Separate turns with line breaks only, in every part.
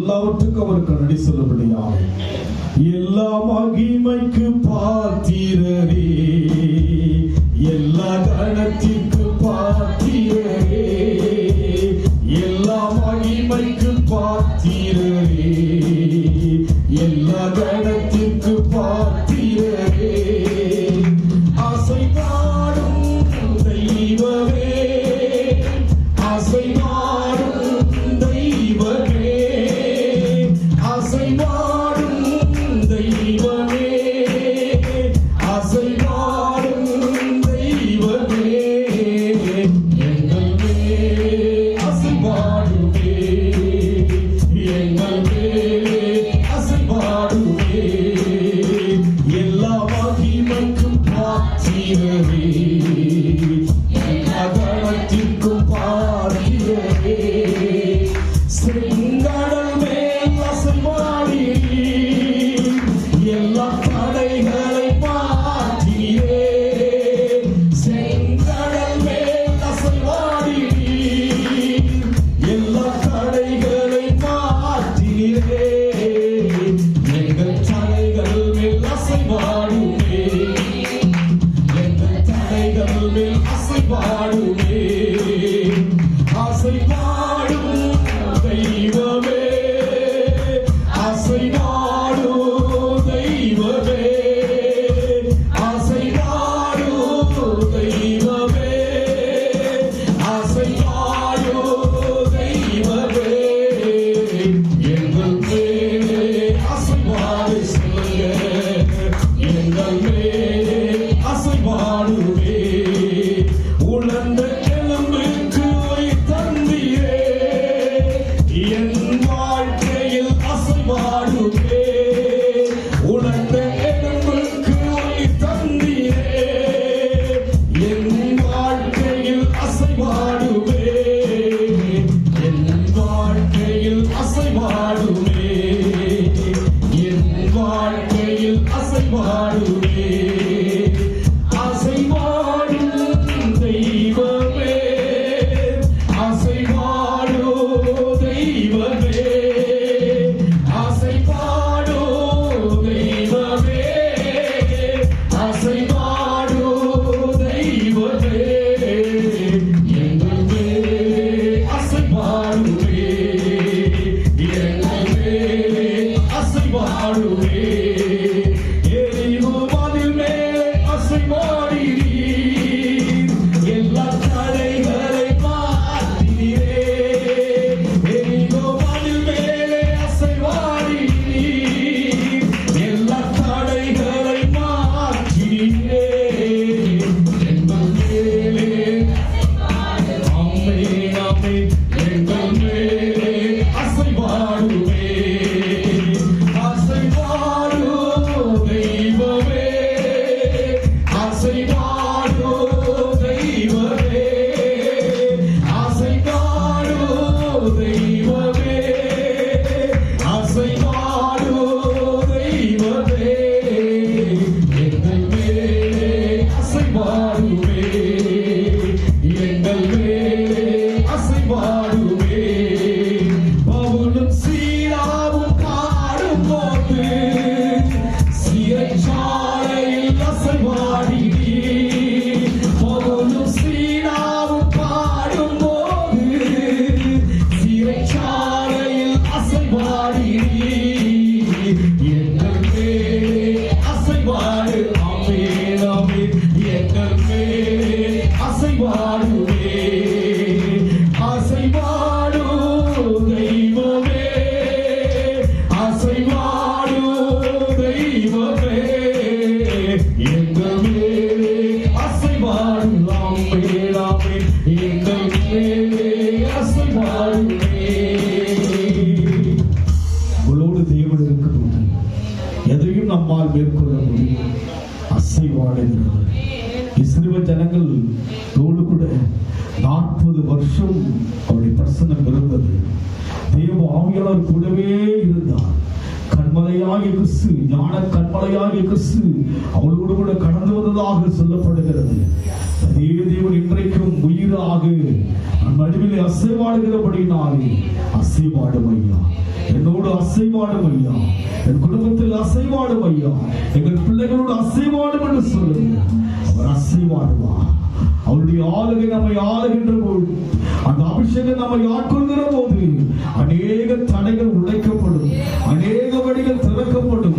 எல்லாவற்றுக்கும் அவருக்கு நன்றி சொல்லும்படியாக. எல்லா மகிமைக்கு பாத்திரரே, எல்லா கணத்திற்கு பாத்திரரே, எல்லா மகிமைக்கு பாத்திரரே, எல்லா கணத்திற்கு பாத்திரரே, அசைவாடும் தெய்வமே, அசைவாடும் தெய்வமே, அசைவாடும் தெய்வமே, அசைவாடும் தெய்வமே, எங்கள் மேலே அசைவாடுமே, எங்கள் மேலே அசைவாடுமே, எல்லா மகிமைக்கும் பாத்திரரே, எல்லா கணத்திற்கும் பாத்திரரே, செங்கடல் மேல் அசைவாடி எல்லா தடைகளை மாற்றியே, செங்கடல் மேல் அசைவாடி எல்லா தடைகளை மாற்றியே, எங்கள் தடைகள் மேல் அசைவாடுமே, எங்கள் தடைகள் மேல் அசைவாடுமே, அசைவாடும் தெய்வமே, அசைவாடும் தெய்வமே, அசைவாடும் தெய்வமே, அசைவாடும் தெய்வமே, எங்கள் மேலே அசைவாடு சொல்லுங்க, எங்கள் மேலே அசைவாடுமே, உணர்ந்த எலும்புக்கு உயிர் தந்தீரே, என் வாழ்க்கையில் அசைவாடுமே, உணர்ந்த எலும்புக்கு உயிர் தந்தீரே, என் வாழ்க்கையில் அசைவாடுமே, என் வாழ்க்கையில் அசைவாடுமே, என் வாழ்க்கையில் அசைவாடுமே, அசைவாடும் தெய்வமே, அசைவாடும் தெய்வமே, அசைவாடும் தெய்வமே, அசைவாடும் தெய்வமே, எங்கள் மேலே அசைவாடுமே, எங்கள் மேலே அசைவாடுமே, எரிகோ மதில் மேலே அசைவாடினீர், எல்லா தடைகளை மாற்றினீரே, எரிகோ மதில் மேலே அசைவாடினீர், எல்லா தடைகளை மாற்றினீரே, எங்கள் மேலே அம்மே அம்மே, எங்கள் மேலே அசைவாடுமே, அசைவாடும் தெய்வமே, அசைவாடும் தெய்வமே, அசைவாடும் தெய்வமே, அசைவாடும் தெய்வமே, எங்கள் மேலே அசைவாடுமே, எங்கள் மேலே அசைவாடுமே, பவுலும் சீலாவும் பாடும்போது சிறைச்சாலையில் அசைவாடினீர், பவுலும் சீலாவும் பாடும்போது சிறைச்சாலையில் அசைவாடினீர், எங்கள் மேலே அசைவாடு, ஆமென் ஆமென், எங்கள் மேலே அசைவாடுமே, அசைவாடும் தெய்வமே, அசைவாடும் தெய்வமே, எங்கள் மேலே அசைவாடும், ஆமென் ஆமென், எங்கள் மேலே அசைவாடுமே. உங்களோடு தேவன் இருக்கும்போது எதையும் நம்மால் மேற்கொள்ள முடியும். அசைவாடுகிறவர் இஸ்ரவேல் ஜனங்கள் கூட 40 வருஷம் அவருடைய பிரசன்னம் இருந்தது. தேவ ஆவியானவர் கூடவே இருந்தார். கண்மலையாகிய கிறிஸ்து, ஞான கண்மலையாகிய கிறிஸ்து அவளோடு கூட கடந்து வந்ததாக சொல்லப்படுகிறது. அதே தேவன் இன்றைக்கும் உயிராக நடுவிலே அசைவாடுகிறபடினாலே அசைவாடும் ஐயா. என்னோடு அசைவாடும் ஐயா, என் குடும்பத்தில் அசைவாடும் ஐயா, எங்கள் பிள்ளைகளோடு அசைவாடும் என்று சொல்லுங்க. அவர் அசைவாடுவார். அவருடைய ஆளுகை நம்மை ஆளுகின்ற போது, அந்த அபிஷேகம் நம்மை ஆட்கொள்கிற போது அநேக தடைகள் உடைக்கப்படும், அநேக வழிகள் திறக்கப்படும்.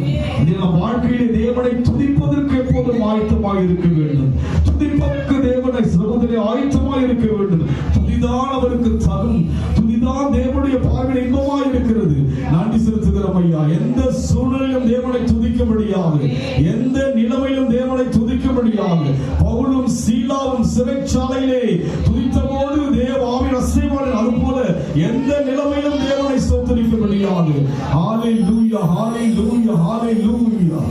நம் வாழ்க்கையிலே தேவனை துதிப்பதற்கு எப்போதும் ஆயத்தமாக இருக்க வேண்டும். துதிப்பதற்கு தேவனை சகோதரி ஆயத்தமாக இருக்க வேண்டும். துதிதான் அவருக்கு தரும், துதிதான் தேவனுடைய பார்வையில் இன்பமாக இருக்கிறது. நன்றி செலுத்துகிறோம் ஐயா. எந்த சூழ்நிலையிலும் தேவனை துதிக்கும்படியாக, எந்த நிலைமையிலும் தேவனை துதிக்கும்படியாக பவுலும் சீலாவும் சிறைச்சாலையிலே துதித்த போது தேவ ஆவியின் அசைவாடினார். அதுபோல எந்த நிலைமையிலும் தேவனை ஸ்தோத்திரிக்கும்படியாக. ஹalleluya, ஹalleluya, ஹalleluya.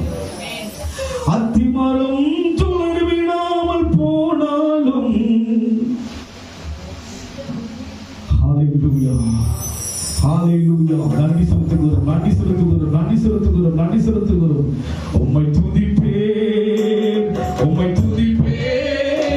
அத்திமரம் துளிர் விடாமல் போனாலும், ஹalleluya, ஹalleluya. நன்றி செலுத்துகிறோம், நன்றி செலுத்துகிறோம், நன்றி செலுத்துகிறோம், நன்றி செலுத்துகிறோம். உம்மை துதிப்பேன், உம்மை துதிப்பேன்,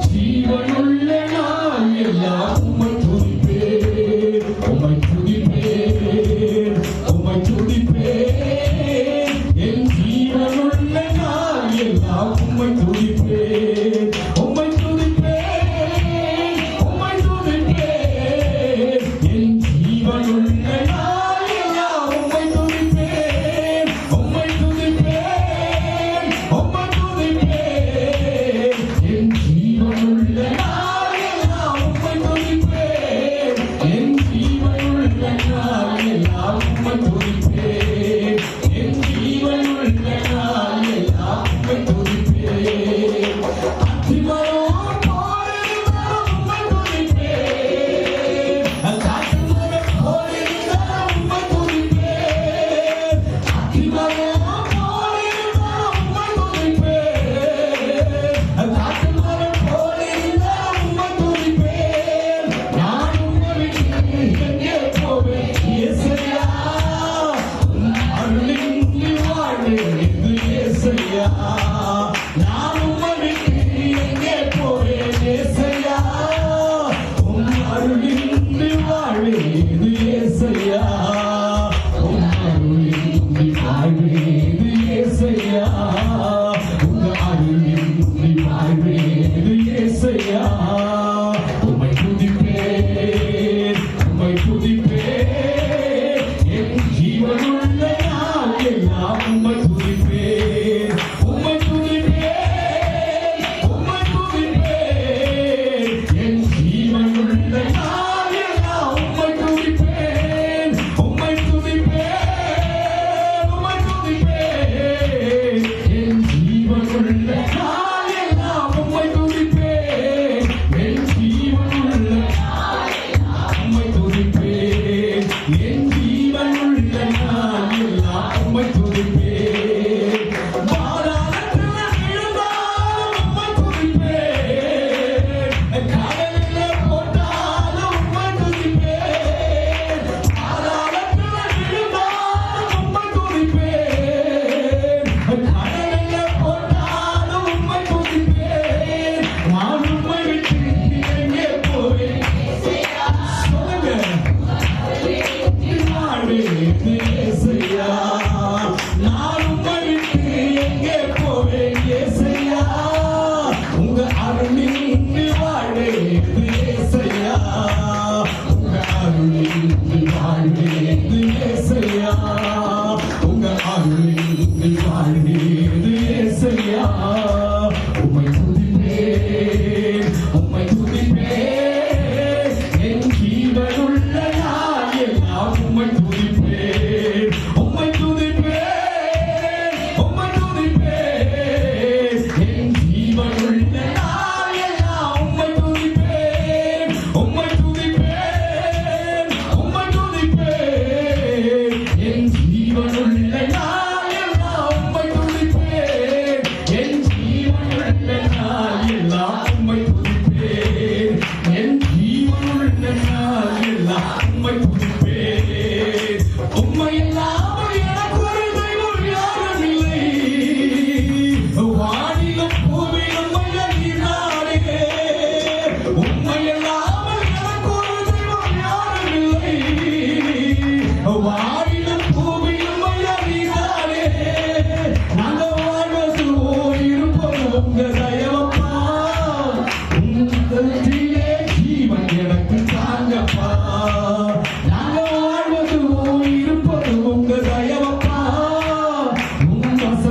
ஜீவனுள்ள நாள் எல்லாம் உம்மை துதிப்பேன், உம்மை துதிப்பேன், உம்மை துதிப்பேன், என் ஜீவனுள்ள நாள் எல்லாம் உம்மை துதிப்பேன், உம்மை துதிப்பேன், உம்மை துதிப்பேன், என் ஜீவனுள்ள நாள் எல்லாம் உம்மை துதிப்பேன், உம்மை துதிப்பேன், உம்மை துதிப்பேன், என் ஜீவனுள்ள நாள் எல்லாம் உம்மை துதிப்பேன், என் ஜீவனுள்ள நாள் எல்லாம் உம்மை துதிப்பேன், என் ஜீவனுள்ள நாள் எல்லாம் உம்மை துதிப்பேன். அத்திமரம் போலிருந்தாலும் உம்மை துதிப்பேன், காட்டுமரம் போலிருந்தாலும் உம்மை துதிப்பேன், அத்திமரம் போலிருந்தாலும் உம்மை துதிப்பேன், காட்டுமரம் போலிருந்தாலும் உம்மை துதிப்பேன். நான் உம்மை விட்டு எங்கே போவேன் இயேசையா, உம் அருளின்றி வாழ்வேன் இயேசையா. நான் உம்மை விட்டு எங்கே போவேன் இயேசையா, உம் அருளின்றி வாழ்வேன் இயேசையா, உம் அருளின்றி வாழ்வேன் இயேசையா, உம் அருளின்றி வாழ்வேன் இயேசையா. உம்மை துதிப்பேன், உம்மை துதிப்பேன், என் ஜீவனுள்ள நாள் எல்லாம் உம்மை துதிப்பேன், உம்மை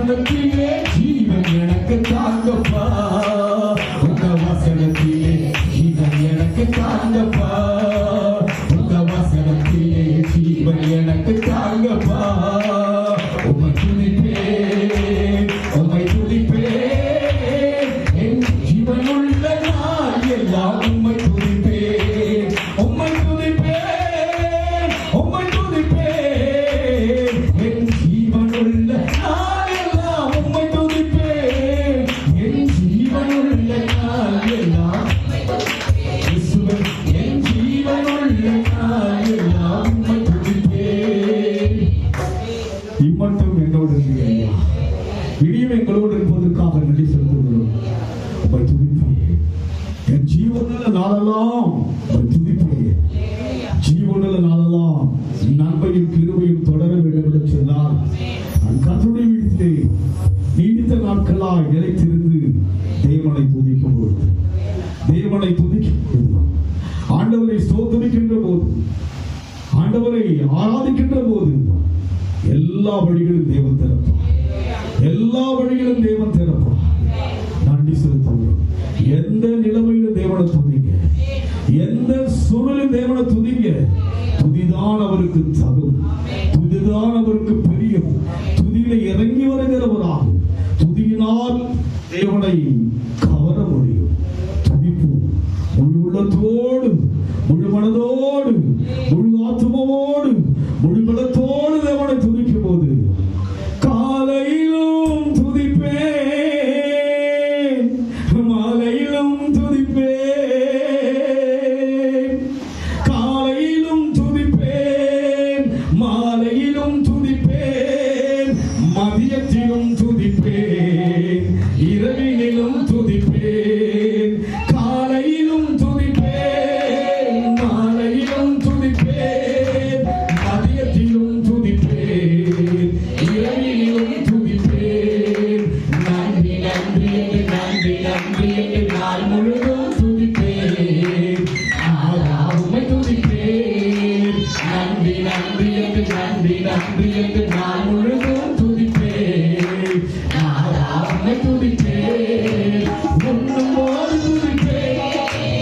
வசனத்திலே ஜீவன் எனக்கு தாங்கப்பா, உங்க வசனத்திலே ஜீவன் எனக்கு தாங்கப்பா, உங்க வசனத்திலே ஜீவன் எனக்கு தாங்கப்பா. உம்மை துதிப்பேன், உம்மை துதிப்பேன், என் ஜீவனுள்ள நாள் எல்லாம் உம்மை துதிப்பேன், உம்மை துதிப்பேன், உம்மை துதிப்பேன், என் ஜீவனுள்ள நாள் எல்லாம் உம்மை துதிப்பேன், என் ஜீவனுள்ள நாள் எல்லாம் இயேசுவே, என் ஜீவனுள்ள நாள் எல்லாம் உம்மை துதிப்பேன். இம்மட்டும் என்னோடு இருந்தீங்க ஐயா, இனியும் எங்களோடு இருப்பதற்காக நன்றி செலுத்துகிறோம். உம்மை துதிப்பேன், என் ஜீவனுள்ள நாளெல்லாம் உம்மை துதிப்பேன், ஜீவனுள்ள நாளெல்லாம் நன்மையும் கிருபையும் தொடர வேண்டும் என்று சொன்னார். நான் கர்த்தருடைய வீட்டிலே நீடித்த நாட்களாய் நிலைத்திருந்து தேவனை துதிக்கும் போது, தேவனை துதிக்கும் போது, ஆண்டவரை ஸ்தோத்திரிக்கின்ற போது, ஆண்டவரை ஆராதிக்கின்ற போது எல்லா வழிகளும் தேவன் திறப்பார், எல்லா வழிகளும் தேவன் திறப்பார். நன்றி செலுத்துகிறோம். எந்த நிலைமையிலும் தேவனை துதிங்க, எந்த சூழலிலும் தேவனை துதிங்க. துதிதான் அவருக்கு தகும், துதிதான் அவருக்கு பிரியம். துதியில இறங்கி வருகிறவராக துதியினால் தேவனை கவர முடியும். துதிப்போம் முழு உள்ளத்தோடு, முழு மனதோடு, முழு ஆத்துமோடு, முழு பலத்தோடு தேவனை துதிக்கும் போது காலையிலும் துதிப்பேன், மாலையிலும் துதிப்பேன், காலையிலும் துதிப்பேன், மாலையிலும் துதிப்பேன், மதியத்திலும் துதிப்பேன், இரவினிலும் துதிப்பேன், காலையிலும் துதிப்பேன், மாலையிலும் துதிப்பேன், மதியத்திலும் துதிப்பேன், இரவினிலும் துதிப்பேன். நன்றி நன்றி என்று நன்றி நன்றி என்று நாள் முழுதும் துதிப்பேன், உம்மை துதிப்பேன். நன்றி நன்றி என்று நன்றி நன்றி என்று நாள் முழுதும் துதிப்பேன், உம்மை துதிப்பேன். உண்ணும் போது துதிப்பேன்,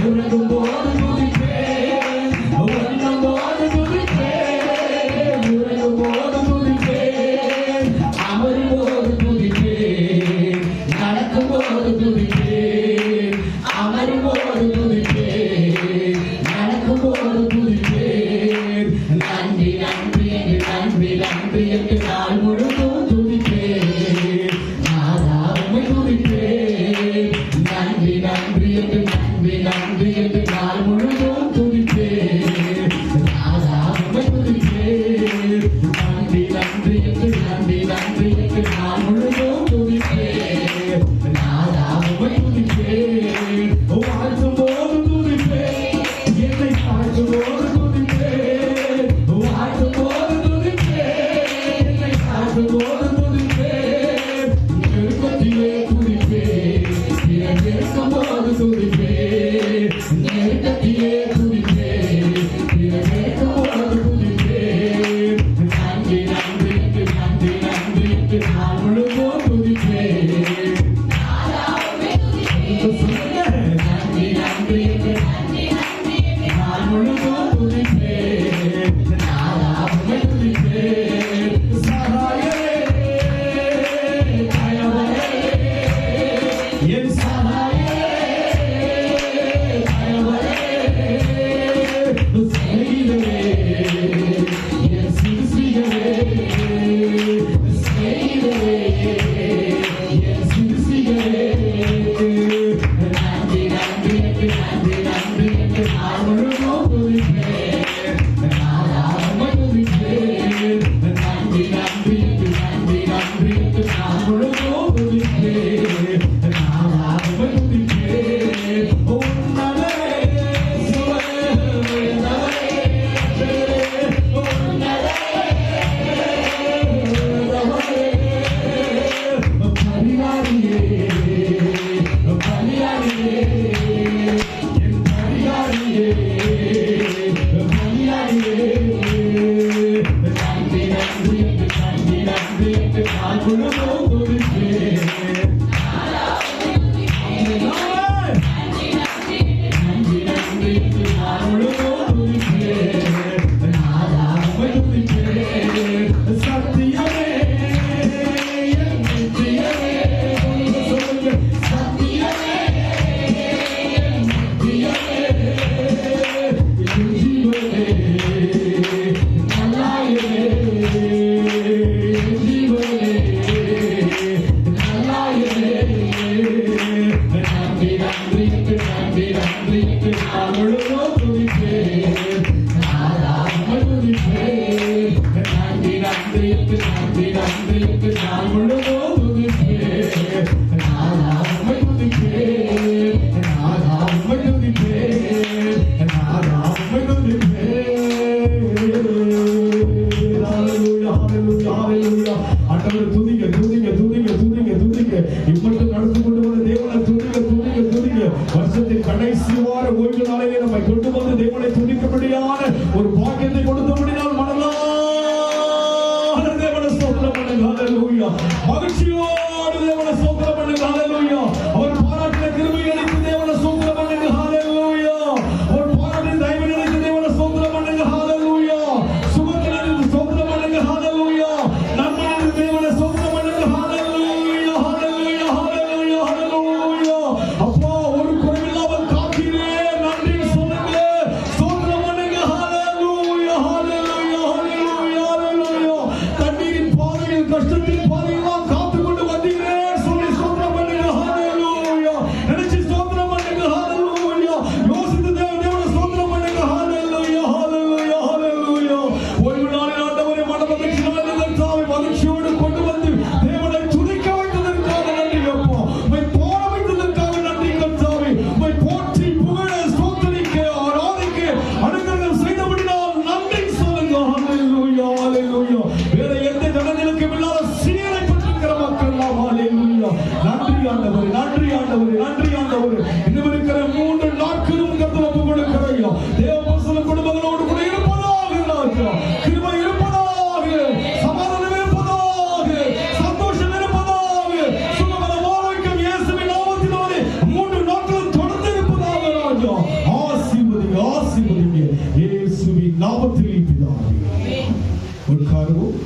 உறங்கும் போது துதிப்பேன், உண்ணும் போது துதிப்பேன், உறங்கும் போது துதிப்பேன், அமரும் போது துதிப்பேன், நடக்கும் போது துதிப்பேன், அமரும் போது துதிப்பேன், நடக்கும் போது துதிப்பேன். நன்றி நன்றி என்று நன்றி நன்றி என்று நாள் முழுதும் துதிப்பேன், உம்மை துதிப்பேன். நன்றி நன்றி என்று நன்றி நன்றி என்று நாள் முழுதும் துதிப்பேன், உம்மை துதிப்பேன். நன்றி நன்றி என்று நன்றி நன்றி என்று நாள் முழுதும் துதிப்பேன், உம்மை துதிப்பேன். வாழ்த்தும் போது துதிப்பேன், என்னை தாழ்த்தும் போது துதிப்பேன், வாழ்த்தும் போது துதிப்பேன், என்னை தாழ்த்தும் போது துதிப்பேன், நெருக்கத்திலே துதிப்பேன், நெருக்கும் போது துதிப்பேன், நெருக்கத்திலே துதிப்பேன், நெருக்கும் போது துதிப்பேன். நன்றி நன்றி என்று நன்றி நன்றி என்று நாள் முழுவதும் துதிப்பேன். நன்றி நன்றி என்று நாள் முழுவதும் துதிப்பேன், உம்மை துதிப்பேன். சகாயரே, தயவரே, என் சகாயரே, தயவரே, செய்தரே, என் சிறுசிகளே, செய்தரே. வருஷத்தின் கடைசி வார ஓய்வு நாளிலே நம்மை கொண்டு வந்து தேவனை துதிக்கும்படியான ஒரு பாக்கியத்தை கொடுத்தபடியால் மனதார தேவனை ஸ்தோத்திரம் பண்ணுங்க. ஹல்லேலூயா. மகிழ்ச்சியோடு தேவனை ஸ்தோத்திரம் பண்ணுங்க. ஹல்லேலூயா. அவர் பாராட்டின கிருபை அளித்து தேவனை ஸ்தோத்திரம் பண்ணுங்க. ஹல்லேலூயா. அவர் பாராட்டின தயவு நினைத்து தேவனை ஸ்தோத்திரம் பண்ணுங்க. ஹல்லேலூயா. சுகத்தில் இருந்து ஸ்தோத்திரம் பண்ணுங்க. ஹல்லேலூயா. நன்மையில் தேவனை ஸ்தோத்திரம் பண்ணுங்க. ஹல்லேலூயா. ஹல்லேலூயா. ஹல்லேலூயா. ஹல்லேலூயா. அப்பா ஒரு குறைவில்லாமல் காத்தீரே, நன்றி சொல்லுங்க. ஸ்தோத்திரம் பண்ணுங்க. ஹல்லேலூயா. ஹல்லேலூயா. ஹல்லேலூயா. ஹல்லேலூயா. தண்ணீரின் பாதையில் கஷ்டத்தின் பாதையெல்லாம் காத்துக் கொண்டு வந்தீரே சொல்லி ஸ்தோத்திரம் பண்ணுங்க. ஹல்லேலூயா. நினைச்சு ஸ்தோத்திரம் பண்ணுங்க. ஹல்லேலூயா. யோசித்து தேவனை ஸ்தோத்திரம் பண்ணுங்க. ஹல்லேலூயா. ஹல்லேலூயா. ஹல்லேலூயா. ஓய்வு நாளில் ஆண்டவரே மனமகிழ்ச்சி நாளில் கர்த்தாவை மகிழ்ச்சியோடு கொண்டு வந்து தேவனை துதிக்க வைத்ததற்காக நன்றி அப்பா. உம்மை போற வைத்ததற்காக நன்றி கர்த்தாவே. உம்மை போற்றி புகழ ஸ்தோத்திரிக்க ஆராதிக்க அனுகிரகம் செய்தபடியால் நன்றி சொல்லுங்க. ஹல்லேலூயா. ஹல்லேலூயா. வேற எந்த ஜனங்களுக்கும் இல்லாத சீரை பெற்றிருக்கிற மக்கள் நாம். ஹல்லேலூயா. நன்றி ஆண்டவரே. நன்றி ஆண்டவரே. நன்றி ஆண்டவரே. இன்னும் இருக்கிற 3 நாட்களும் கர்த்தர் ஒப்புக் கொடுக்கிறையா. தேவ பரிசுத்த குடும்பங்களோடு கூட இருப்பதாக ராஜா. கிருபை இருப்பதாக, சமாதானம் இருப்பதாக, சந்தோஷம் இருப்பதாக, சுகபலம் ஆரோக்கியம் இயேசுவின் நாமத்தினாலே 3 நாட்களும் தொடர்ந்து இருப்பதாக ராஜா. ஆசீர்வதிங்க, ஆசீர்வதிங்க இயேசுவின் நாமத்தில் பிதாவே. உட்காருவோம்.